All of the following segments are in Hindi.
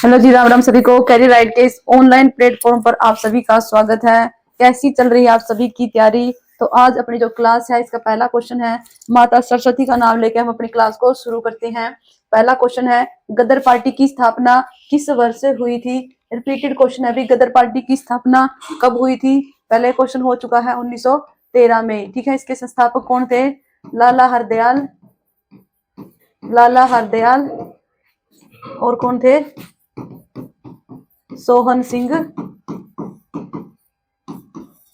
हेलो जी, राम राम सभी को। कैरियर राइट के इस ऑनलाइन प्लेटफॉर्म पर आप सभी का स्वागत है। कैसी चल रही है आप सभी की तैयारी? तो आज अपनी जो क्लास है इसका पहला क्वेश्चन है, माता सरस्वती का नाम लेकर हम अपनी क्लास को शुरू करते हैं। पहला क्वेश्चन है, गदर पार्टी की स्थापना किस वर्ष से हुई थी? रिपीटेड क्वेश्चन है, अभी गदर पार्टी की स्थापना कब हुई थी? पहले क्वेश्चन हो चुका है 1913 में। ठीक है, इसके संस्थापक कौन थे? लाला हरदयाल और कौन थे? सोहन सिंह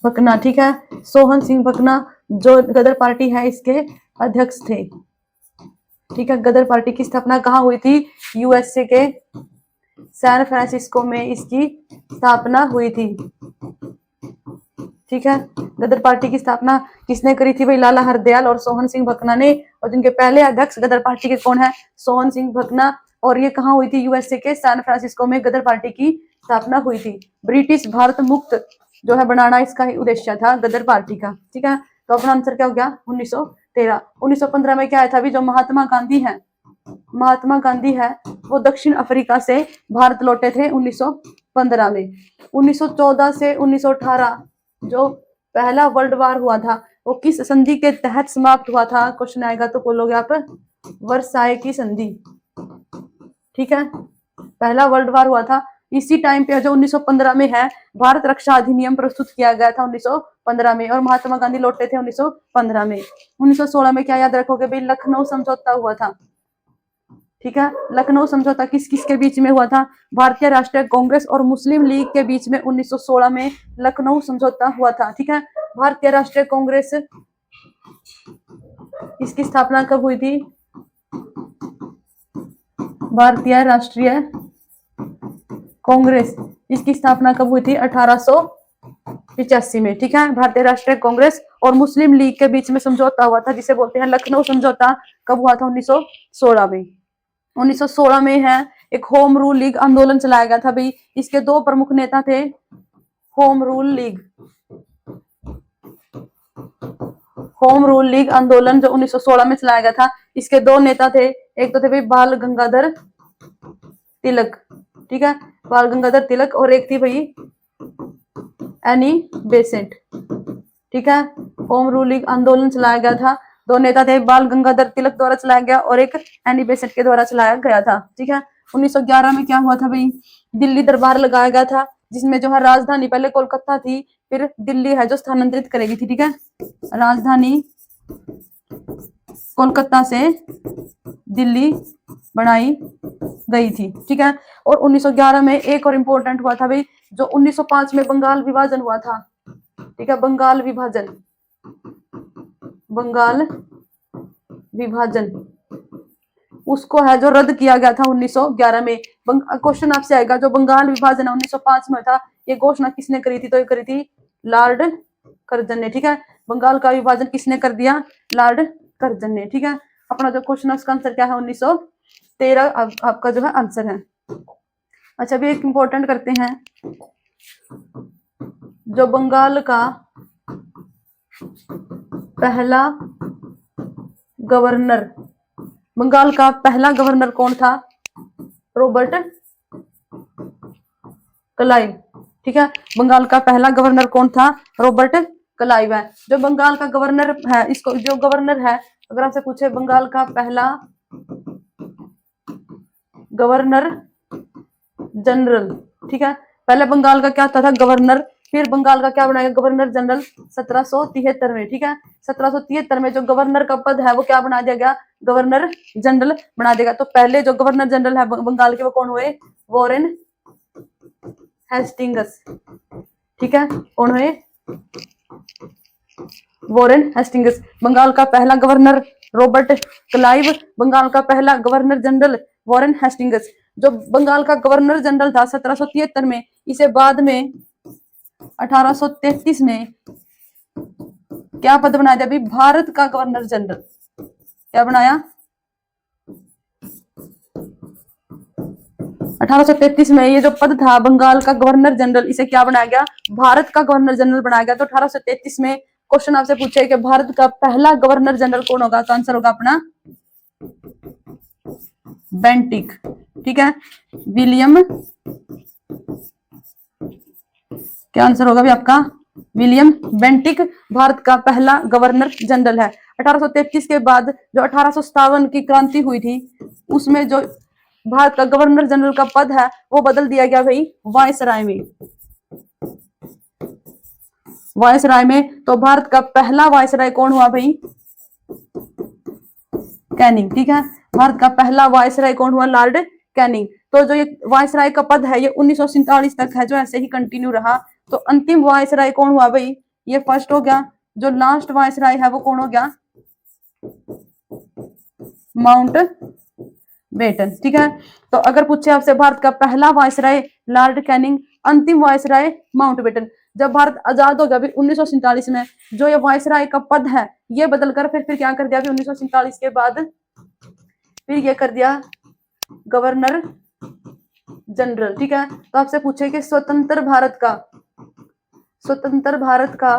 भकना। ठीक है, सोहन सिंह भकना जो गदर पार्टी है इसके अध्यक्ष थे। ठीक है, गदर पार्टी की स्थापना कहाँ हुई थी? यूएसए के सैन फ्रांसिस्को में इसकी स्थापना हुई थी। ठीक है, गदर पार्टी की स्थापना किसने करी थी भाई? लाला हरदयाल और सोहन सिंह भकना ने। और जिनके पहले अध्यक्ष गदर पार्टी के कौन है? सोहन सिंह भकना। और ये कहाँ हुई थी? यूएसए के सैन फ्रांसिस्को में गदर पार्टी की स्थापना हुई थी। ब्रिटिश भारत मुक्त जो है बनाना इसका ही उद्देश्य था गदर पार्टी का। ठीक है, तो अपना आंसर क्या हो गया? 1913। 1915 में क्या आया था? अभी जो महात्मा गांधी है वो दक्षिण अफ्रीका से भारत लौटे थे 1915 में। 1914 से 1918 जो पहला वर्ल्ड वार हुआ था वो किस संधि के तहत समाप्त हुआ था? क्वेश्चन आएगा तो बोलोगे आप वर्साय की संधि। ठीक है, पहला वर्ल्ड वार हुआ था इसी टाइम पे जो 1915 में है। भारत रक्षा अधिनियम प्रस्तुत किया गया था 1915 में और महात्मा गांधी लौटे थे 1915 में। 1916 में क्या याद रखोगे भाई? लखनऊ समझौता हुआ था। ठीक है, लखनऊ समझौता किस किस के बीच में हुआ था? भारतीय राष्ट्रीय कांग्रेस और मुस्लिम लीग के बीच में 1916 में लखनऊ समझौता हुआ था। ठीक है, भारतीय राष्ट्रीय कांग्रेस इसकी स्थापना कब हुई थी? भारतीय राष्ट्रीय कांग्रेस इसकी स्थापना कब हुई थी? 1885 में। ठीक है, भारतीय राष्ट्रीय कांग्रेस और मुस्लिम लीग के बीच में समझौता हुआ था जिसे बोलते हैं लखनऊ समझौता। कब हुआ था? 1916 में। 1916 में है एक होम रूल लीग आंदोलन चलाया गया था भाई। इसके दो प्रमुख नेता थे। होम रूल लीग आंदोलन जो 1916 में चलाया गया था, इसके दो नेता थे। एक तो थे भाई बाल गंगाधर तिलक। ठीक है, बाल गंगाधर तिलक और एक थी भाई एनी बेसेंट। ठीक है, होम रूल लीग आंदोलन चलाया गया था। दो नेता थे, बाल गंगाधर तिलक द्वारा चलाया गया और एक एनी बेसेंट के द्वारा चलाया गया था। ठीक है, 1911 में क्या हुआ था भाई? दिल्ली दरबार लगाया गया था जिसमें जो है राजधानी पहले कोलकाता थी, फिर दिल्ली है जो स्थानांतरित करेगी थी। ठीक है, राजधानी कोलकाता से दिल्ली बनाई गई थी। ठीक है, और 1911 में एक और इम्पोर्टेंट हुआ था भाई, जो 1905 में बंगाल विभाजन हुआ था। ठीक है, बंगाल विभाजन उसको है जो रद्द किया गया था 1911 में। क्वेश्चन आपसे आएगा, जो बंगाल विभाजन 1905 में था ये घोषणा किसने करी थी? तो ये करी थी लॉर्ड कर्जन ने। ठीक है, बंगाल का विभाजन किसने कर दिया? लॉर्ड कर्जन ने। ठीक है, अपना जो क्वेश्चन है उसका आंसर क्या है? 1913 आपका जो है आंसर है। अच्छा, अभी एक इंपॉर्टेंट करते हैं, जो बंगाल का पहला गवर्नर कौन था? Robert Clive. ठीक है, बंगाल का पहला गवर्नर कौन था? रॉबर्ट क्लाइव है। जो बंगाल का गवर्नर है, इसको जो गवर्नर है, अगर आपसे पूछे बंगाल का पहला गवर्नर जनरल। ठीक है, पहले बंगाल का क्या था? गवर्नर। फिर बंगाल का क्या बनाया? गवर्नर जनरल 1773 में। ठीक है, 1773 में जो गवर्नर का पद है वो क्या बना दिया गया? गवर्नर जनरल बना देगा। तो पहले जो गवर्नर जनरल है बंगाल के वो कौन हुए? Warren Hastings. ठीक है, कौन हुए? Warren Hastings. बंगाल का पहला गवर्नर रॉबर्ट क्लाइव, बंगाल का पहला गवर्नर जनरल वॉरेन हेस्टिंग्स। जो बंगाल का गवर्नर जनरल था 1773 में, इसे बाद में 1833 में क्या पद बना दिया अभी? भारत का गवर्नर जनरल। क्या बनाया? 1833 में ये जो पद था बंगाल का गवर्नर जनरल, इसे क्या बनाया गया? भारत का गवर्नर जनरल बनाया गया। तो 1833 में क्वेश्चन आपसे पूछे कि भारत का पहला गवर्नर जनरल कौन होगा? तो आंसर होगा अपना बेंटिक। ठीक है। विलियम, क्या आंसर होगा भी आपका? विलियम बेंटिक भारत का पहला गवर्नर जनरल है। 1833 के बाद जो 1857 की क्रांति हुई थी उसमें जो भारत का गवर्नर जनरल का पद है वो बदल दिया गया भाई वायसराय में। वायसराय में तो भारत का पहला वायसराय कौन हुआ भाई? कैनिंग, ठीक है। भारत का पहला वायसराय कौन हुआ? Lord Canning. तो जो ये वायसराय का पद है ये 1947 तक है जो ऐसे ही कंटिन्यू रहा। तो अंतिम वायसराय कौन हुआ भाई? ये फर्स्ट हो गया। जो लास्ट वायसराय है वो कौन हो गया? माउंट बेटन, ठीक है। तो अगर पूछे आपसे भारत का पहला वायसराय लॉर्ड कैनिंग, अंतिम वायसराय माउंट बेटन। जब भारत आजाद हो गया 1947 में जो ये वायसराय का पद है ये बदलकर फिर क्या कर दिया 1947 के बाद फिर ये कर दिया गवर्नर जनरल, ठीक है। तो आपसे पूछे कि स्वतंत्र भारत का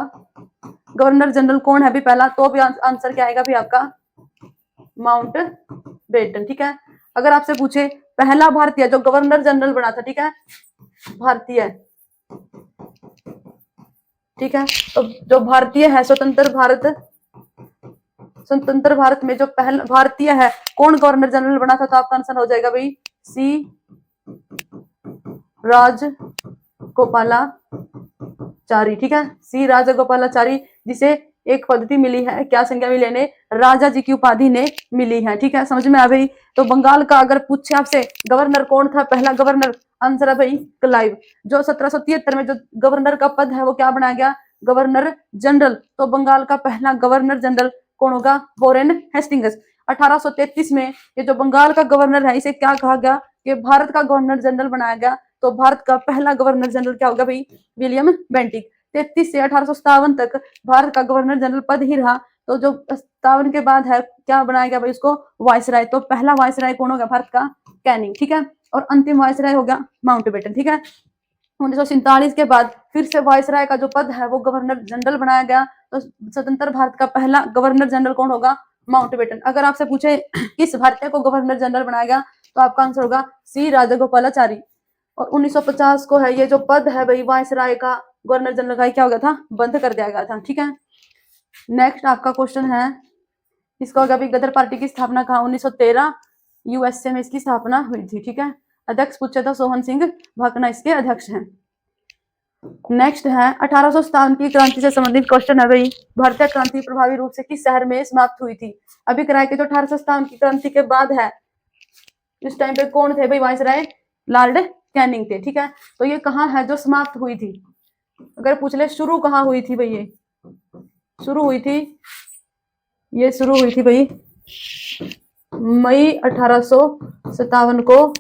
गवर्नर जनरल कौन है भी पहला, तो भी आंसर क्या आएगा भी आपका? माउंट बेटन, ठीक है। अगर आपसे पूछे पहला भारतीय जो गवर्नर जनरल बना था, ठीक है, भारतीय, ठीक है, तो जो भारतीय है स्वतंत्र भारत में जो पहला भारतीय है कौन गवर्नर जनरल बना था, तो आपका आंसर हो जाएगा भाई सी राजगोपालाचारी, ठीक है। सी राजगोपालाचारी जिसे एक पद्धति मिली है, क्या संज्ञा मिली है? राजा जी की उपाधि ने मिली है, ठीक है। समझ में आ गई? तो बंगाल का अगर पूछे आपसे गवर्नर कौन था पहला गवर्नर, आंसर है भाई क्लाइव। जो 1773 में जो गवर्नर का पद है वो क्या बनाया गया? Governor general. तो बंगाल का पहला गवर्नर जनरल कौन होगा? Warren Hastings. 1833 में ये जो बंगाल का गवर्नर है इसे क्या कहा गया कि भारत का गवर्नर जनरल बनाया गया। तो भारत का पहला गवर्नर जनरल क्या होगा भाई? William Bentinck. 33 से 1857 तक भारत का गवर्नर जनरल पद ही रहा। तो जो 57 के बाद है क्या बनाया गया भाई उसको? वायसराय। तो पहला वायसराय कौन हो गया भारत का? कैनिंग, ठीक है। और अंतिम वायसराय हो गया माउंट बेटन, ठीक है। 1947 के बाद फिर से वायसराय का जो पद है वो गवर्नर जनरल बनाया गया। तो स्वतंत्र भारत का पहला गवर्नर जनरल कौन होगा? Mountbatten. अगर आपसे पूछे किस भारतीय को गवर्नर जनरल बनाया गया तो आपका आंसर होगा सी राजगोपालाचारी। और 1950 को है ये जो पद है भाई वायसराय का गवर्नर जनरल का क्या हो गया था? बंद कर दिया गया था, ठीक है। नेक्स्ट आपका क्वेश्चन है इसका होगा भी गदर पार्टी की स्थापना कहाँ? 1913 यूएसए में इसकी स्थापना हुई थी, ठीक है। अध्यक्ष पूछा था सोहन सिंह भाकना इसके अध्यक्ष हैं। नेक्स्ट है 1857 की क्रांति से संबंधित क्वेश्चन है भाई भारतीय क्रांति प्रभावी रूप से किस शहर में समाप्त हुई थी? अभी कराए के जो 1857 की क्रांति के बाद है इस टाइम पे कौन थे भाई वायसराय? लॉर्ड कैनिंग थे, ठीक है। तो ये कहाँ है जो समाप्त हुई थी? अगर पूछ ले शुरू कहाँ हुई थी भाई? ये शुरू हुई थी भाई मई 1857 को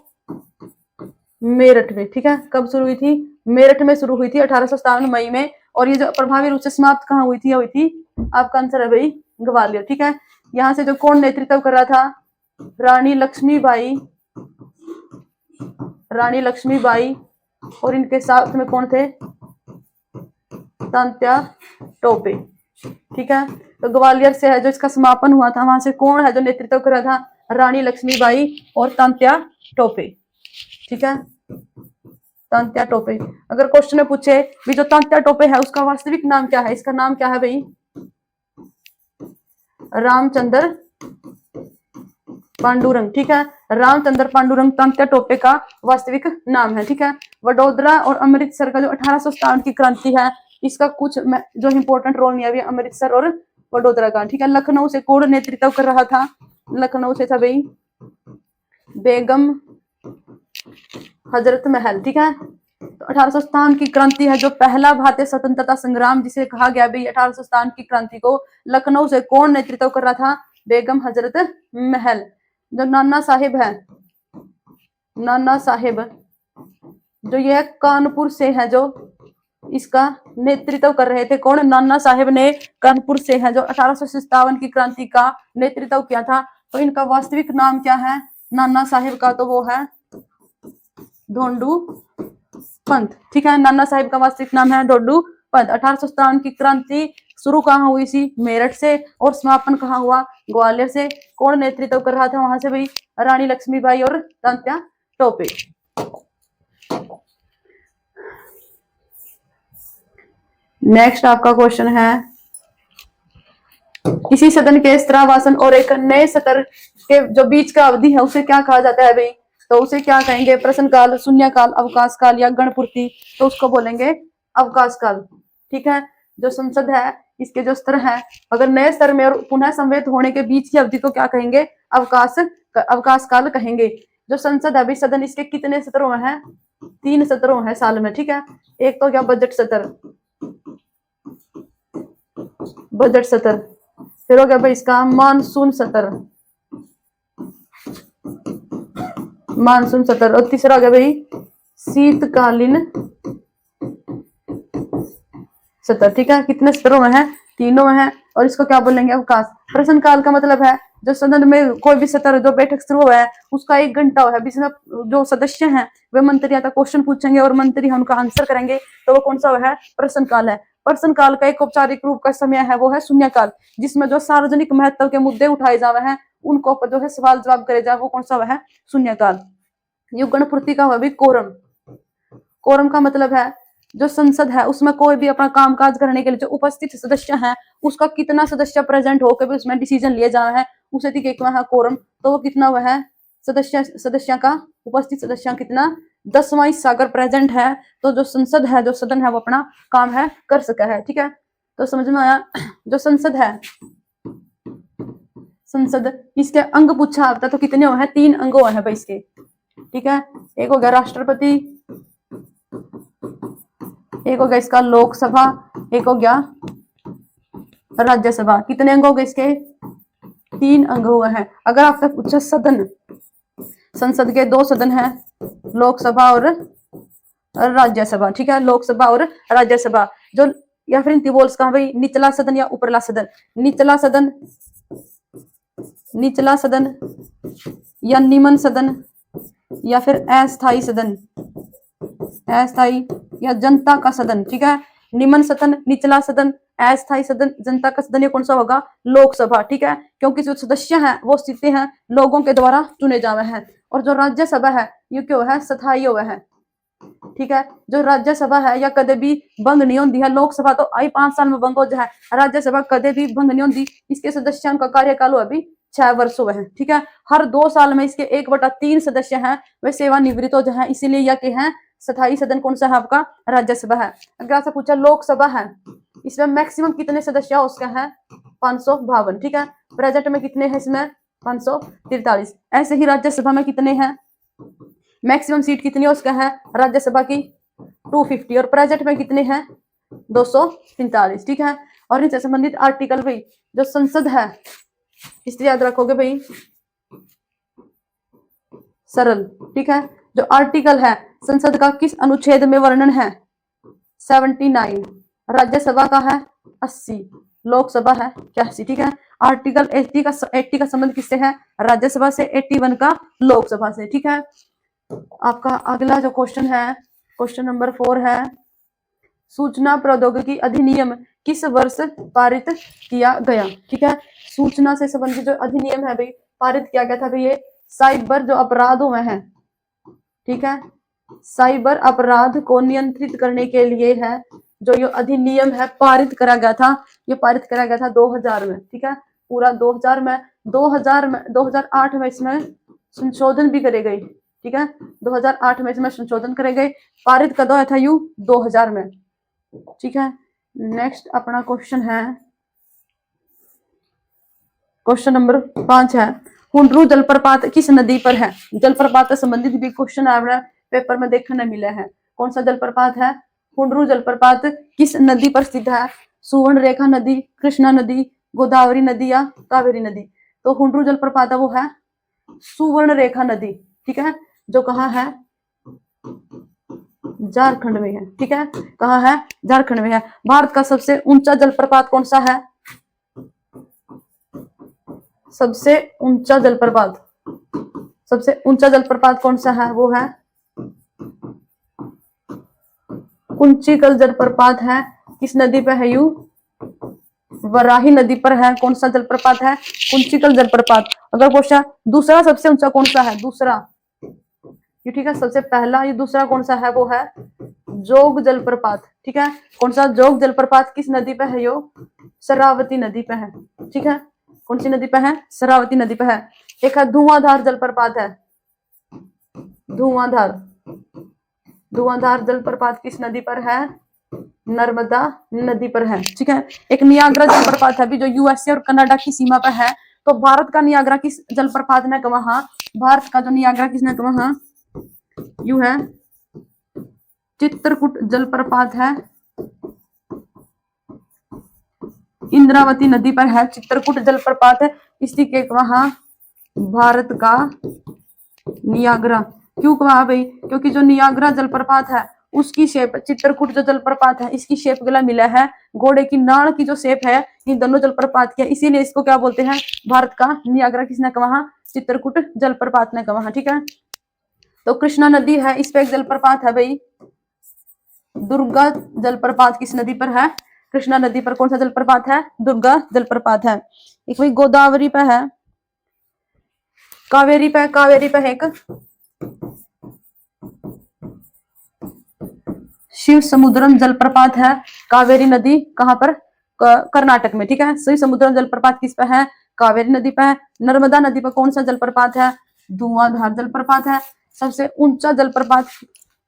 मेरठ में, ठीक है। कब शुरू हुई थी? मेरठ में शुरू हुई थी 1857 मई में। और ये जो प्रभावी रूप से समाप्त कहाँ हुई थी? आपका आंसर है भाई ग्वालियर, ठीक है। यहाँ से जो कौन नेतृत्व कर रहा था? रानी लक्ष्मीबाई और इनके साथ में कौन थे? तात्या टोपे, ठीक है। तो ग्वालियर से है जो इसका समापन हुआ था, वहां से कौन है जो नेतृत्व कर रहा था? रानी लक्ष्मीबाई और तात्या टोपे, ठीक है। तात्या टोपे। अगर क्वेश्चन में पूछे भी जो तात्या टोपे है उसका वास्तविक नाम क्या है? इसका नाम क्या है भाई? रामचंद्र पांडुरंग, ठीक है। रामचंद्र पांडुरंग तात्या टोपे का वास्तविक नाम है, ठीक है। वडोदरा और अमृतसर का जो 1857 की क्रांति है इसका कुछ जो इंपॉर्टेंट रोल निभाया है अमृतसर और वडोदरा का, ठीक है। लखनऊ से कौन नेतृत्व कर रहा था? लखनऊ से था भाई बेगम हजरत महल, ठीक है। तो 1857 की क्रांति है जो पहला भारतीय स्वतंत्रता संग्राम जिसे कहा गया भाई 1857 की क्रांति को लखनऊ से कौन नेतृत्व कर रहा था? बेगम हजरत महल। जो नाना साहिब जो यह कानपुर से है जो इसका नेतृत्व कर रहे थे कौन? नाना साहिब ने कानपुर से है जो 1857 की क्रांति का नेतृत्व किया था। तो इनका वास्तविक नाम क्या है नाना साहिब का? तो वो है ढोंडू पंत, ठीक है। नाना साहिब का वास्तविक नाम है ढोंडू पंत। 1857 की क्रांति शुरू कहाँ हुई थी? मेरठ से। और समापन कहाँ हुआ? ग्वालियर से। कौन नेतृत्व कर रहा था वहां से भाई? रानी लक्ष्मीबाई और तात्या टॉपिक। नेक्स्ट आपका क्वेश्चन है, किसी सदन के स्त्रावासन और एक नए सत्र के जो बीच का अवधि है उसे क्या कहा जाता है भाई? तो उसे क्या कहेंगे? प्रश्न काल, शून्य काल, अवकाश काल या गणपूर्ति? तो उसको बोलेंगे अवकाश काल। ठीक है, जो संसद है इसके जो स्तर है, अगर नए स्तर में और पुनः संवेद होने के बीच की अवधि को क्या कहेंगे? अवकाश काल कहेंगे। जो संसद है भाई, सदन इसके कितने सत्रों में है? 3 सत्रों है साल में। ठीक है, एक तो क्या बजट सत्र, बजट सत्र, फिर हो गया भाई इसका मानसून सत्र, मानसून सत्र, और तीसरा हो गया भाई शीतकालीन सत्र। ठीक है, कितने सत्रों में है? तीनों में है। और इसको क्या बोलेंगे? अवकाश। प्रश्न काल का मतलब है जो सदन में कोई भी सत्र जो बैठक शुरू हुआ है उसका 1 घंटा है, जिसमें जो सदस्य हैं वे मंत्री या क्वेश्चन पूछेंगे और मंत्री उनका आंसर करेंगे, तो वो कौन सा है? प्रश्न काल है। प्रश्न काल का एक औपचारिक रूप का समय है वो है शून्य काल, जिसमें जो सार्वजनिक महत्व के मुद्दे उठाए जावे हैं उनको पर जो है सवाल जवाब करे जाए, वो कौन सा है? शून्य काल। ये गणपूर्ति का हुआ भी कोरम। कोरम का मतलब है जो संसद है उसमें कोई भी अपना कामकाज करने के लिए जो उपस्थित सदस्य हैं उसका कितना सदस्य प्रेजेंट होकर भी उसमें डिसीजन लिए जा रहे हैं, उसे है कोरम। तो वो कितना हुआ है? सदस्य का, उपस्थित सदस्य कितना? 10वां हिस्सा अगर प्रेजेंट है तो जो संसद है, जो सदन है, वो अपना काम है कर सका है। ठीक है, तो समझ में आया? जो संसद है, संसद इसके अंग पूछा होता तो कितने हो है? 3 अंग है भाई इसके। ठीक है, एक हो गया राष्ट्रपति, एक हो गया इसका लोकसभा, एक हो गया राज्यसभा। कितने अंग हो गए इसके? 3 अंग हुए हैं। अगर आपसे पूछा सदन, संसद के 2 सदन हैं, लोकसभा और राज्यसभा। ठीक है, लोकसभा और राज्यसभा। जो या फिर इनकी बोल्स का भाई निचला सदन या ऊपरला सदन? निचला सदन, निचला सदन या निम्न सदन या फिर अस्थायी सदन, अस्थायी या जनता का सदन। ठीक है, निम्न सदन, निचला सदन, अस्थायी सदन, जनता का सदन, ये कौन सा होगा? लोकसभा। ठीक है, क्योंकि जो सदस्य हैं वो सीधे हैं लोगों के द्वारा चुने जावे हैं। और जो राज्यसभा है ये क्यों है? स्थायी हुआ है। ठीक है, जो राज्यसभा है या कदे भी भंग नहीं होती है। लोकसभा तो आई 5 साल में भंग हो जाए, राज्यसभा कदे भी भंग नहीं होती। इसके सदस्यों का कार्यकाल अभी 6 वर्ष हुए हैं। ठीक है, हर 2 साल में इसके 1/3 सदस्य हैं वे सेवानिवृत्त हो जाए, इसीलिए यह के हैं स्थायी सदन। कौन सा है आपका? राज्यसभा है। अगर आपसे पूछा लोकसभा है, इसमें मैक्सिमम कितने सदस्य है? उसका है 552। ठीक है, प्रेजेंट में कितने हैं इसमें? 543। ऐसे ही राज्यसभा में कितने हैं? मैक्सिमम सीट कितनी है उसका है? राज्यसभा की 250 और प्रेजेंट में कितने हैं? 243। ठीक है, और इनसे संबंधित आर्टिकल भाई जो संसद है इसलिए याद रखोगे भाई सरल। ठीक है, जो आर्टिकल है संसद का किस अनुच्छेद में वर्णन है? 79। राज्यसभा का है 80, लोकसभा है 81। ठीक है, आर्टिकल 80 का संबंध किससे है? राज्यसभा से। 81 का लोकसभा से। ठीक है, आपका अगला जो क्वेश्चन है, क्वेश्चन नंबर 4 है, सूचना प्रौद्योगिकी अधिनियम किस वर्ष पारित किया गया? ठीक है, सूचना से संबंधित जो अधिनियम है भाई पारित किया गया था भाई ये साइबर जो अपराध हुए हैं। ठीक है, साइबर अपराध को नियंत्रित करने के लिए है जो ये अधिनियम है पारित करा गया था। ये पारित करा गया था 2000 में। ठीक है, पूरा 2000 में 2008 में इसमें संशोधन भी करे गए। ठीक है, 2008 में इसमें संशोधन करे गए। पारित कब हुआ था? यू 2000 में। ठीक है, नेक्स्ट अपना क्वेश्चन है, क्वेश्चन नंबर 5 है, हुंड्रू जलप्रपात किस नदी पर है? जलप्रपात से संबंधित भी क्वेश्चन आया पेपर में देखने मिला है। कौन सा जलप्रपात है? हुंड्रू जलप्रपात किस नदी पर स्थित है? सुवर्ण रेखा नदी, कृष्णा नदी, गोदावरी नदी या कावेरी नदी? तो हुंड्रू जलप्रपात वो है सुवर्ण रेखा नदी। ठीक है, जो कहाँ है? झारखंड में है। ठीक है, कहाँ है? झारखंड में है। भारत का सबसे ऊंचा जलप्रपात कौन सा है? सबसे ऊंचा जलप्रपात, सबसे ऊंचा जलप्रपात कौन सा है? वो है कुंचिकल जलप्रपात है। किस नदी पे है? यू वराही नदी पर है। कौन सा जलप्रपात है? कुंचिकल जलप्रपात। अगर क्वेश्चन दूसरा सबसे ऊंचा कौन सा है? दूसरा ये, ठीक है। सबसे पहला ये, दूसरा कौन सा है, वो है जोग जलप्रपात, ठीक है। कौन सा जोग जलप्रपात किस नदी पे है, यो शरावती नदी पे है, ठीक है। कौन सी नदी पे है, शरावती नदी पे है। एक है धुआंधार जलप्रपात है, धुआंधार, धुआंधार जलप्रपात किस नदी पर है, नर्मदा नदी पर है, ठीक है। एक नियाग्रा जलप्रपात है भी, जो यूएसए और कनाडा की सीमा पर है। तो भारत का नियाग्रा किस जलप्रपात ने कहा, भारत का जो नियाग्रा किसने कहा, यू है चित्रकूट जलप्रपात है, इंद्रावती नदी पर है चित्रकूट जलप्रपात है, इसी के वहां भारत का नियाग्रा। क्यों कहा भाई, क्योंकि जो नियाग्रा जलप्रपात है उसकी शेप, चित्रकूट जो जलप्रपात है इसकी शेप गला मिला है घोड़े की नाड़ की जो शेप है इन दोनों जलप्रपात की, इसीलिए इसको क्या बोलते हैं, भारत का नियाग्रा किसने कहा, चित्रकूट जलप्रपात ने कहा, ठीक है। तो कृष्णा नदी है, इस पे एक जलप्रपात है भाई, दुर्गा जलप्रपात किस नदी पर है, कृष्णा नदी पर। कौन सा जलप्रपात है, दुर्गा जलप्रपात है। एक भाई गोदावरी पे है, कावेरी पे, कावेरी पे है एक शिव समुद्रम जलप्रपात है, कावेरी नदी कहां पर, कर्नाटक में, ठीक है। शिव समुद्रम जलप्रपात किस पे है, कावेरी नदी पे है। नर्मदा नदी पर कौन सा जलप्रपात है, धुआंधार जलप्रपात है। सबसे ऊंचा जलप्रपात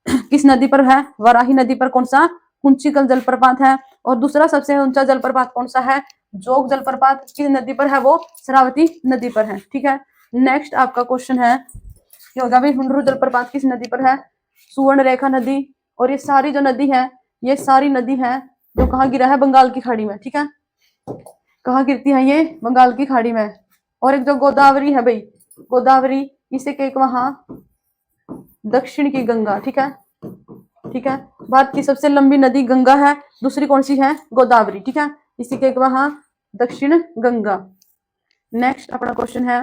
किस नदी पर है, वराही नदी पर। कौन सा, कुंचिकल जलप्रपात है। और दूसरा सबसे ऊंचा जलप्रपात कौन सा है, जोग जलप्रपात किस नदी पर है, वो शरावती नदी पर है, ठीक है। नेक्स्ट आपका क्वेश्चन है, ये होगा भाई हुंडरू जलप्रपात किस नदी पर है, सुवर्ण रेखा नदी। और ये सारी जो नदी है, ये सारी नदी है जो कहाँ गिरा है, बंगाल की खाड़ी में, ठीक है। कहाँ गिरती है ये, बंगाल की खाड़ी में। और एक जो गोदावरी है भाई, गोदावरी इसे के वहां दक्षिण की गंगा, ठीक है, ठीक है। भारत की सबसे लंबी नदी गंगा है, दूसरी कौन सी है, गोदावरी, ठीक है। इसी के वहां दक्षिण गंगा। नेक्स्ट अपना क्वेश्चन है,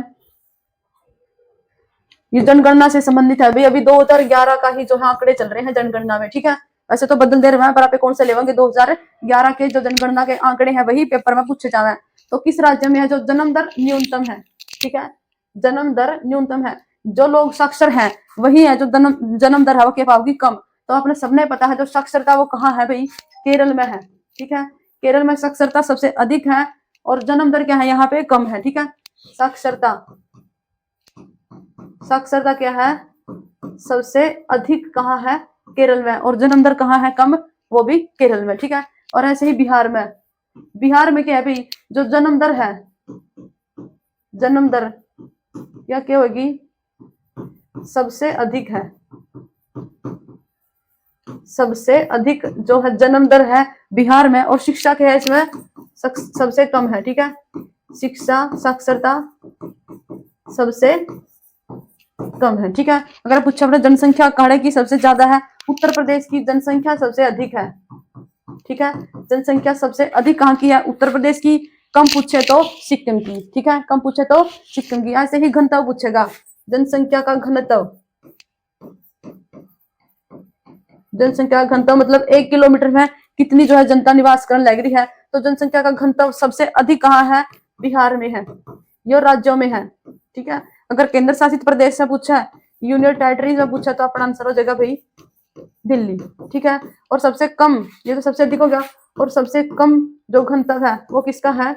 ये जनगणना से संबंधित है भाई, अभी 2011 का ही जो है आंकड़े चल रहे हैं जनगणना में, ठीक है। वैसे तो बदल दे रहे हैं पर आप कौन से लेवांगे, 2011 के जो जनगणना के आंकड़े हैं वही पेपर में पूछे जावे। तो किस राज्य में है जो जन्म दर न्यूनतम है, ठीक है, जन्म दर न्यूनतम है। जो लोग साक्षर हैं वही है जो जन्म दर है वो क्या पाओगी, कम। तो आपने सबने पता है जो साक्षरता वो कहाँ है भाई, केरल में है, ठीक है। केरल में साक्षरता सबसे अधिक है और जन्म दर क्या है, यहाँ पे कम है, ठीक है। साक्षरता, साक्षरता क्या है, सबसे अधिक कहाँ है, केरल में। और जन्म दर कहाँ है, कम, वो भी केरल में, ठीक है। और ऐसे ही बिहार में, बिहार में क्या है भाई, जो जन्म दर है, जन्म दर या क्या होगी, सबसे अधिक है, सबसे अधिक जो है जन्म दर है बिहार में। और शिक्षा क्या है इसमें, सबसे कम है, ठीक है। शिक्षा साक्षरता सबसे कम है, ठीक है। अगर पूछा अपने जनसंख्या कहाँ की सबसे ज्यादा है, उत्तर प्रदेश की जनसंख्या सबसे अधिक है, ठीक है। जनसंख्या सबसे अधिक कहाँ की है, उत्तर प्रदेश की। कम पूछे तो सिक्किम की, ठीक है, कम पूछे तो सिक्किम की। ऐसे ही घनत्व पूछेगा, जनसंख्या का घनत्व, जनसंख्या का घनत्व मतलब 1 किलोमीटर में कितनी जो है जनता निवास करने लग रही है। तो जनसंख्या का घनत्व सबसे अधिक कहाँ है, बिहार में है, ये राज्यों में है, ठीक है। अगर केंद्र शासित प्रदेश से पूछा है, यूनियन टेरिटरीज में पूछा तो अपना आंसर हो जाएगा भाई दिल्ली, ठीक है। और सबसे कम, ये तो सबसे अधिक हो गया, और सबसे कम जो घनत्व है वो किसका है,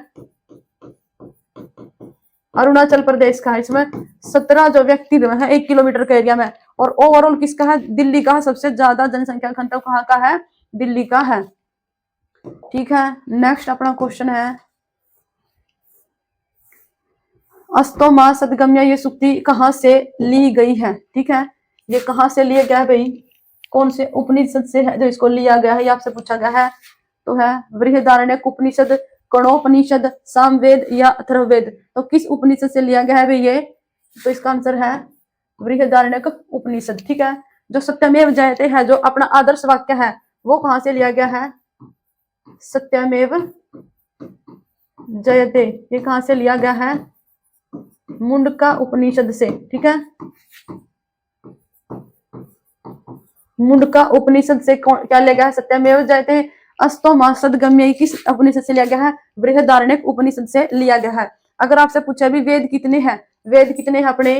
अरुणाचल प्रदेश का है। इसमें 17 जो व्यक्ति है 1 किलोमीटर के एरिया में। और ओवरऑल किसका है, दिल्ली का है, सबसे ज्यादा जनसंख्या घनत्व कहाँ का है, दिल्ली का है, ठीक है। नेक्स्ट अपना क्वेश्चन है, अस्तो मां सदगम्य ये सुक्ति कहाँ से ली गई है, ठीक है। ये कहाँ से लिया गया है भाई, कौन से उपनिषद से है जो इसको लिया गया है, ये आपसे पूछा गया है। तो है बृहदारण्यक उपनिषद, कणोपनिषद, सामवेद या अथर्ववेद। तो किस उपनिषद से लिया गया है भाई ये, तो इसका आंसर है बृहदारण्यक उपनिषद, ठीक है। जो सत्यमेव जयते है जो अपना आदर्श वाक्य है वो कहाँ से लिया गया है, सत्यमेव जयते, ये कहाँ से लिया गया है, मुंडका उपनिषद से, ठीक है। मुंडका उपनिषद से क्या लिया गया है, सत्यमेव जयते। अस्तो मां सदगम्य किस उपनिषद से लिया गया है, बृहदारण्यक उपनिषद से लिया गया है। अगर आपसे पूछा भी वेद कितने हैं, वेद कितने हैं अपने,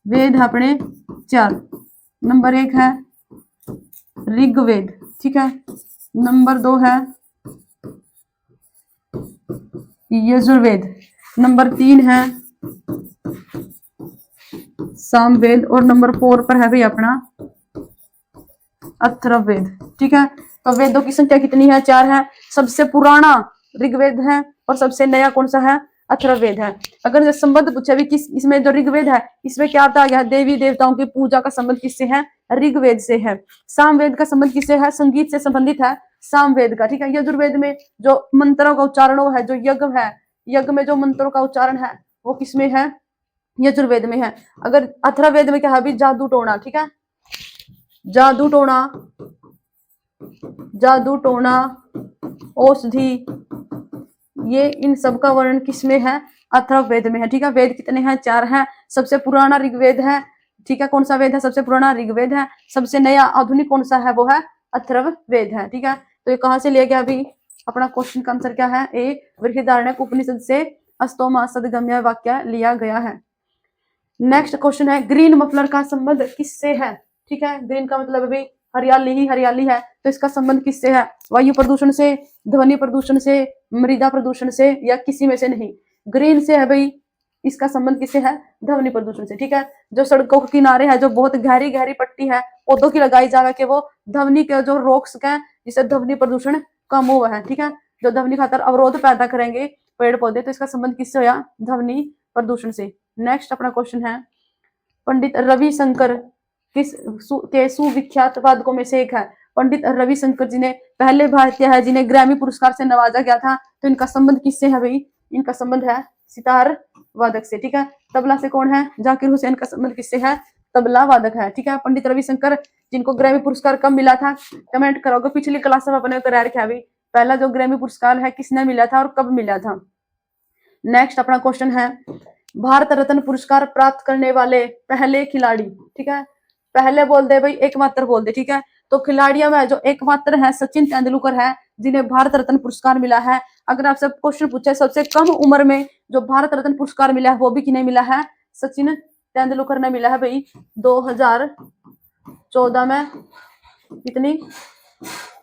वेद है अपने 4। नंबर 1 है ऋग्वेद, ठीक है। नंबर 2 है यजुर्वेद। नंबर 3 है सामवेद। और नंबर 4 पर है भाई अपना अथर्ववेद, ठीक है। तो वेदों की संख्या कितनी है? 4 है। सबसे पुराना ऋग्वेद है और सबसे नया कौन सा है? अथर्ववेद है। अगर संबंध पूछे भी किस, इसमें जो ऋग्वेद है इसमें क्या आता गया? देवी देवताओं की पूजा का संबंध किससे है? ऋग्वेद से है। सामवेद का संबंध किससे है? संगीत से संबंधित है सामवेद का, ठीक है। यजुर्वेद में जो मंत्रों का उच्चारण है, जो यज्ञ है, यज्ञ में जो मंत्रों का उच्चारण है वो किसमें है? यजुर्वेद में है। अगर अथर्ववेद में क्या है? अभी जादू टोना, ठीक है। जादू टोना, जादू टोना, औषधि, ये इन सब का वर्णन किसमें है? अथर्ववेद में है, ठीक है। वेद कितने हैं? 4 हैं। सबसे पुराना ऋग्वेद है, ठीक है। कौन सा वेद है? सबसे पुराना ऋग्वेद है। सबसे नया आधुनिक कौन सा है? वो है अथर्ववेद है, ठीक है। तो ये कहाँ से लिया गया? अभी अपना क्वेश्चन का आंसर क्या है? ए, बृहदारण्यक उपनिषद से अस्तोमा सदगम्य वाक्य लिया गया है। नेक्स्ट क्वेश्चन है ग्रीन मफलर का संबंध किससे है? ठीक है, ग्रीन का मतलब अभी हरियाली ही हरियाली है, तो इसका संबंध किससे है? वायु प्रदूषण से, ध्वनि प्रदूषण से, मृदा प्रदूषण से, या किसी में से नहीं? ग्रीन से है भाई। इसका संबंध किससे है? ध्वनि प्रदूषण से, ठीक है। जो सड़कों के किनारे है, जो बहुत गहरी गहरी पट्टी है, पौधों की लगाई जावे कि वो ध्वनि के जो रोक्स है, जिससे ध्वनि प्रदूषण कम हुआ है, ठीक है। जो ध्वनि खातर अवरोध पैदा करेंगे पेड़ पौधे, तो इसका संबंध किससे होया? ध्वनि प्रदूषण से। नेक्स्ट अपना क्वेश्चन है पंडित रविशंकर के सुविख्यात वादकों में से एक है। पंडित रविशंकर जी ने पहले भारतीय है जिन्हें ग्रैमी पुरस्कार से नवाजा गया था, तो इनका संबंध किससे है भाई? इनका संबंध है सितार वादक से, ठीक है। तबला से कौन है? जाकिर हुसैन का संबंध किससे है? तबला वादक है, ठीक है। पंडित रविशंकर जिनको ग्रैमी पुरस्कार कब मिला था? कमेंट करोगे। पिछली क्लास में अपने करार रखा भी, पहला जो ग्रैमी पुरस्कार है किसने मिला था और कब मिला था। नेक्स्ट अपना क्वेश्चन है भारत रत्न पुरस्कार प्राप्त करने वाले पहले खिलाड़ी, ठीक है। पहले बोल दे भाई, एकमात्र बोल दे, ठीक है। तो खिलाड़ियों में जो एकमात्र है सचिन तेंदुलकर है, जिन्हें भारत रत्न पुरस्कार मिला है। अगर आपसे क्वेश्चन पूछे सबसे कम उम्र में जो भारत रत्न पुरस्कार मिला है, वो भी किन्हें मिला है? सचिन तेंदुलकर ने मिला है भाई। 2014 में कितनी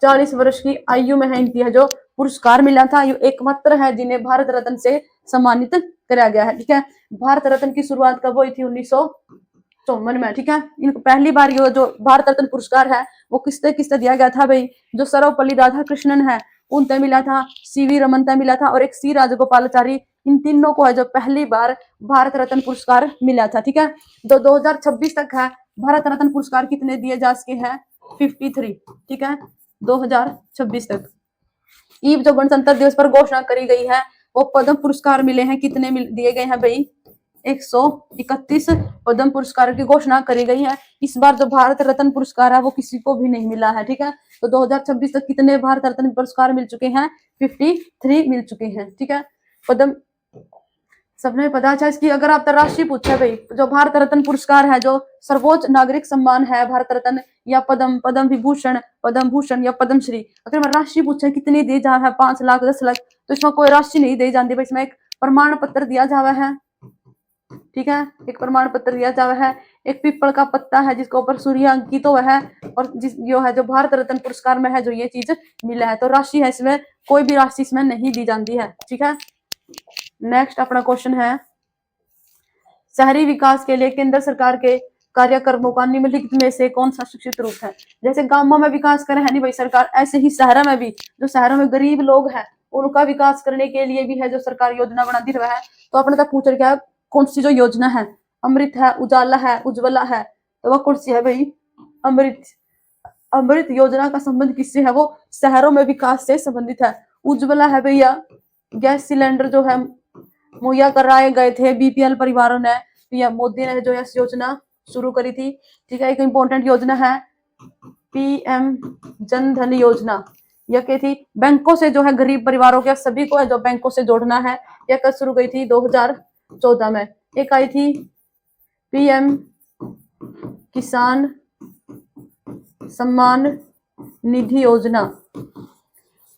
40 वर्ष की आयु में है इनकी है जो पुरस्कार मिला था। ये एकमात्र है जिन्हें भारत रत्न से सम्मानित कराया गया है, ठीक है। भारत रत्न की शुरुआत कब हुई थी? 1954 में, ठीक है। इनको पहली बार ये जो भारत रत्न पुरस्कार है वो किससे दिया गया था भाई? जो सर्वपल्ली राधाकृष्णन है उनसे मिला था, सीवी रमन से मिला था, और एक सी राजगोपालाचारी। इन तीनों को है जो पहली बार भारत रत्न पुरस्कार मिला था, ठीक है। तो 2026 तक है भारत रत्न पुरस्कार कितने दिए जा सके हैं? 53, ठीक है, 2026 तक। ईब जो गणतंत्र दिवस पर घोषणा करी गई है वो पद्म पुरस्कार मिले हैं, कितने दिए गए हैं भाई? 131 पद्म पुरस्कार की घोषणा करी गई है। इस बार जो भारत रत्न पुरस्कार है वो किसी को भी नहीं मिला है, ठीक है। तो 2026 तक कितने भारत रत्न पुरस्कार मिल चुके हैं? 53 मिल चुके हैं, ठीक है। पद्म सबने पता। अच्छा, इसकी अगर आप राशि पूछे भाई, जो भारत रत्न पुरस्कार है, जो सर्वोच्च नागरिक सम्मान है, भारत रत्न या पद्म, पद्म विभूषण, पद्म भूषण या पद्मश्री, अगर मैं राशि पूछे कितनी दी जा है? 5 लाख 10 लाख, तो इसमें कोई राशि नहीं दी जाती भाई। इसमें एक प्रमाण पत्र दिया जावा है, ठीक है। एक प्रमाण पत्र दिया जावा है। एक पीपल का पत्ता है जिसके ऊपर सूर्य अंकित तो है, और जिस जो है जो भारत रत्न पुरस्कार में है जो ये चीज मिला है, तो राशि है इसमें, कोई भी राशि इसमें नहीं दी जाती है, ठीक है। नेक्स्ट अपना क्वेश्चन है शहरी विकास के लिए केंद्र सरकार के कार्यक्रमों का निम्नलिखित में से कौन सा शिक्षित रूप है? जैसे गांवों में विकास करे है नहीं भाई सरकार, ऐसे ही शहरों में भी जो शहरों में गरीब लोग हैं उनका विकास करने के लिए भी है जो सरकार योजना बनाती रहा है। तो अपने तक पूछ रहा है कौन सी जो योजना है? अमृत है, उजाला है, उज्ज्वला है, तो वह कौन सी है भाई? अमृत। अमृत योजना का संबंध किससे है? वो शहरों में विकास से संबंधित है। उज्ज्वला है भैया गैस सिलेंडर जो है मुहैया कराए गए थे बीपीएल परिवारों ने, या मोदी ने जो है योजना शुरू करी थी, ठीक है। एक इंपॉर्टेंट योजना है पीएम जन धन योजना। यह क्या थी? बैंकों से जो है गरीब परिवारों के सभी को है जो बैंकों से जोड़ना है। यह कब शुरू गई थी? 2014 में। एक आई थी पीएम किसान सम्मान निधि योजना,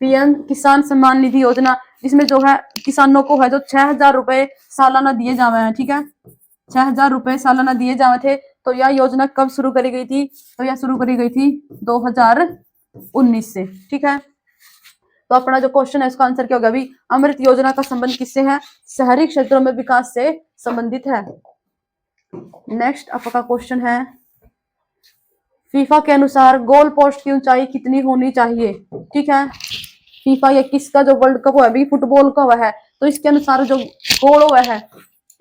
पीएम किसान सम्मान निधि योजना, जिसमें जो है किसानों को है जो 6,000 रुपए सालाना दिए जावे हैं, ठीक है। 6,000 रुपए सालाना दिए जावे थे। तो यह योजना कब शुरू करी गई थी? तो यह शुरू करी गई थी 2019 से। ठीक है, तो अपना जो क्वेश्चन है इसका आंसर क्या होगा अभी? अमृत योजना का संबंध किससे है? शहरी क्षेत्रों में विकास से संबंधित है। नेक्स्ट आपका क्वेश्चन है, फीफा के अनुसार गोल पोस्ट की ऊंचाई कितनी होनी चाहिए? ठीक है, फीफा ये किसका जो वर्ल्ड कप हुआ है, फुटबॉल का हुआ है, तो इसके अनुसार जो गोल हुआ है,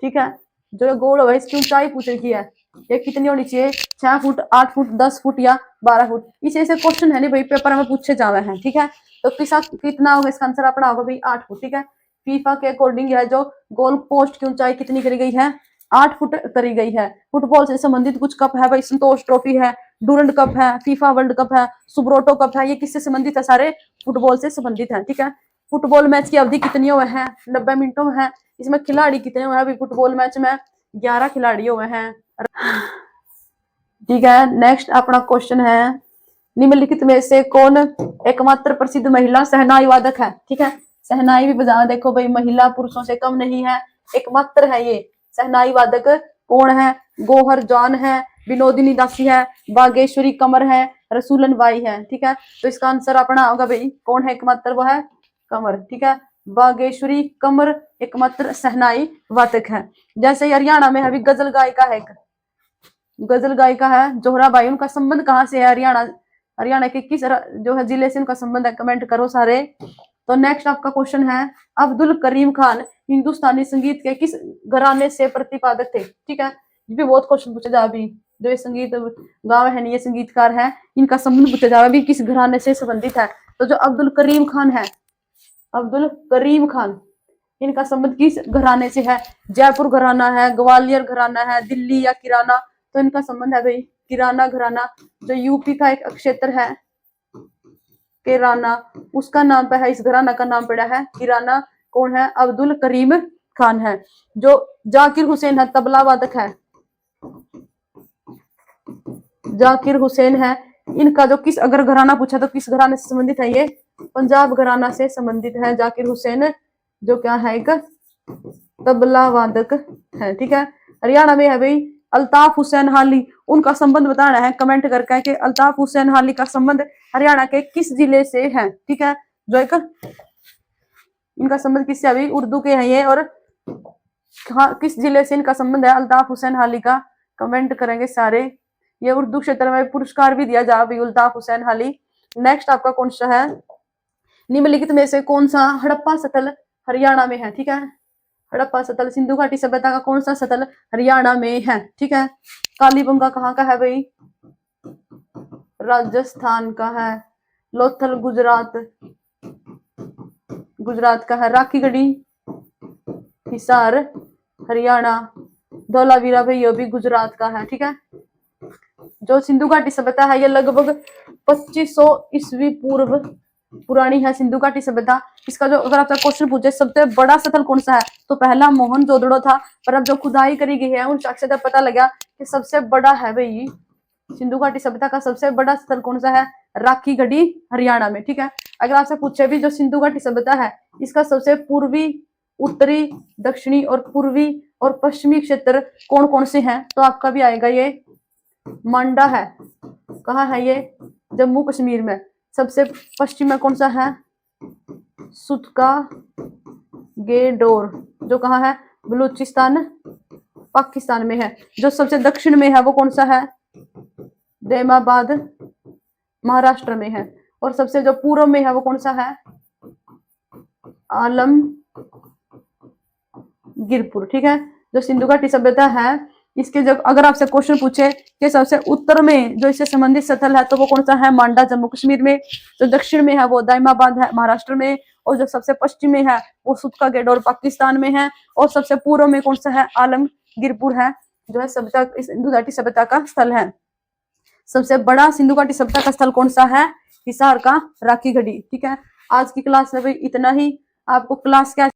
ठीक है, जो गोल हुआ है इसकी ऊंचाई पूछ रही है, ये कितनी होनी चाहिए? 6 फुट, 8 फुट, 10 फुट या 12 फुट? इसे ऐसे क्वेश्चन है नहीं भाई, पेपर में पूछे जावे हैं। ठीक है, तो कितना होगा इसका आंसर अपना होगा भाई 8 फुट। ठीक है, फीफा के अकॉर्डिंग है जो गोल पोस्ट की ऊंचाई कितनी करी गई है? 8 फुट करी गई है। फुटबॉल से संबंधित कुछ कप है भाई, संतोष ट्रॉफी है, डूरंड कप है, फीफा वर्ल्ड कप है, सुब्रोटो कप है, ये किससे संबंधित है? सारे फुटबॉल से संबंधित है। ठीक है, फुटबॉल मैच की अवधि कितनी हुए हैं? 90 मिनटों में है। इसमें खिलाड़ी कितने हुए हैं भाई? फुटबॉल मैच में 11 खिलाड़ी हुए हैं। ठीक है, नेक्स्ट अपना क्वेश्चन है, निम्नलिखित में से कौन एकमात्र प्रसिद्ध महिला शहनाई वादक है? ठीक है, शहनाई भी बजाना देखो भाई, महिला पुरुषों से कम नहीं है, एकमात्र है ये शहनाई वादक। कौन है? गोहर जान है, विनोदिनी दासी है, बागेश्वरी कमर है, रसूलन बाई है। ठीक है, तो इसका आंसर अपना होगा भाई कौन है एकमात्र? वो है कमर। ठीक है, बागेश्वरी कमर एकमात्र शहनाई वादक है। जैसे हरियाणा में अभी गजल गायिका है, गजल गायिका है जोहराबाई, उनका संबंध कहाँ से है? हरियाणा के किस जो है जिले से उनका संबंध है? कमेंट करो सारे। तो नेक्स्ट आपका क्वेश्चन है, अब्दुल करीम खान हिंदुस्तानी संगीत के किस घराने से प्रतिपादक थे? ठीक है, ये भी बहुत क्वेश्चन पूछा जाए अभी, जो ये संगीत गावे है नहीं, ये संगीतकार है, इनका संबंध पूछा जाए अभी किस घराने से संबंधित है? तो जो अब्दुल करीम खान है, अब्दुल करीम खान, इनका संबंध किस घराने से है? जयपुर घराना है, ग्वालियर घराना है, दिल्ली या किराना? तो इनका संबंध है भाई किराना घराना, जो यूपी का एक क्षेत्र है किराना, उसका नाम पे है, इस घराना का नाम पड़ा है किराना। कौन है? अब्दुल करीम खान है। जो जाकिर हुसैन है, तबला वादक है, जाकिर हुसैन है, इनका जो किस, अगर घराना पूछा तो किस घराने से संबंधित है? ये पंजाब घराना से संबंधित है जाकिर हुसैन, जो क्या है? एक तबला वादक है। ठीक है, हरियाणा में है भाई अल्ताफ हुसैन हाली, उनका संबंध बताना है कमेंट करके कि अल्ताफ हुसैन हाली का संबंध हरियाणा के किस जिले से है? ठीक है, जो एक इनका संबंध किससे? अभी उर्दू के हैं ये, और किस जिले से इनका संबंध है अल्ताफ हुसैन हाली का? कमेंट करेंगे सारे। ये उर्दू क्षेत्र में पुरस्कार भी दिया जा अभी अल्ताफ हुसैन हाली। नेक्स्ट आपका कौन सा है, निम्नलिखित में से कौन सा हड़प्पा सतल हरियाणा में है? ठीक है, हड़प्पा सतल सिंधु घाटी सभ्यता का कौन सा सतल हरियाणा में है? ठीक है, कालीबंगा कहाँ का है भाई? राजस्थान का है। लोथल गुजरात, गुजरात का है। राखीगढ़ी हिसार हरियाणा। धौलावीरा भाई ये भी गुजरात का है। ठीक है, जो सिंधु घाटी सभ्यता है ये लगभग 2500 ईस्वी पूर्व पुरानी है सिंधु घाटी सभ्यता। इसका जो अगर आपका क्वेश्चन पूछे सबसे बड़ा स्थल कौन सा है, तो पहला मोहनजोदड़ो था, पर अब जो खुदाई करी गई है उन साक्ष्य से पता लगा कि सबसे बड़ा है भाई सिंधु घाटी सभ्यता का सबसे बड़ा स्थल कौन सा है? राखीगढ़ी हरियाणा में। ठीक है, अगर आपसे पूछे भी जो सिंधु घाटी सभ्यता है इसका सबसे पूर्वी, उत्तरी, दक्षिणी और पूर्वी और पश्चिमी क्षेत्र कौन कौन से हैं, तो आपका भी आएगा ये मांडा है। कहाँ है ये? जम्मू कश्मीर में। सबसे पश्चिम में कौन सा है? सुतका गेडोर, जो कहाँ है? बलूचिस्तान पाकिस्तान में है। जो सबसे दक्षिण में है वो कौन सा है? दैमाबाद महाराष्ट्र में है। और सबसे जो पूर्व में है वो कौन सा है? आलमगीरपुर। ठीक है, जो सिंधु घाटी सभ्यता है इसके जब अगर आपसे क्वेश्चन पूछे कि सबसे उत्तर में जो इससे संबंधित स्थल है तो वो कौन सा है? मांडा जम्मू कश्मीर में। जो दक्षिण में है वो दैमाबाद है महाराष्ट्र में। और जो सबसे पश्चिम में है वो सुतका गेडोर पाकिस्तान में है। और सबसे पूर्व में कौन सा है? आलमगीरपुर है, जो है सभ्यता सिंधु घाटी सभ्यता का स्थल है। सबसे बड़ा सिंधु घाटी सभ्यता का स्थल कौन सा है? हिसार का राखीगढ़ी। ठीक है, आज की क्लास में भाई इतना ही। आपको क्लास क्या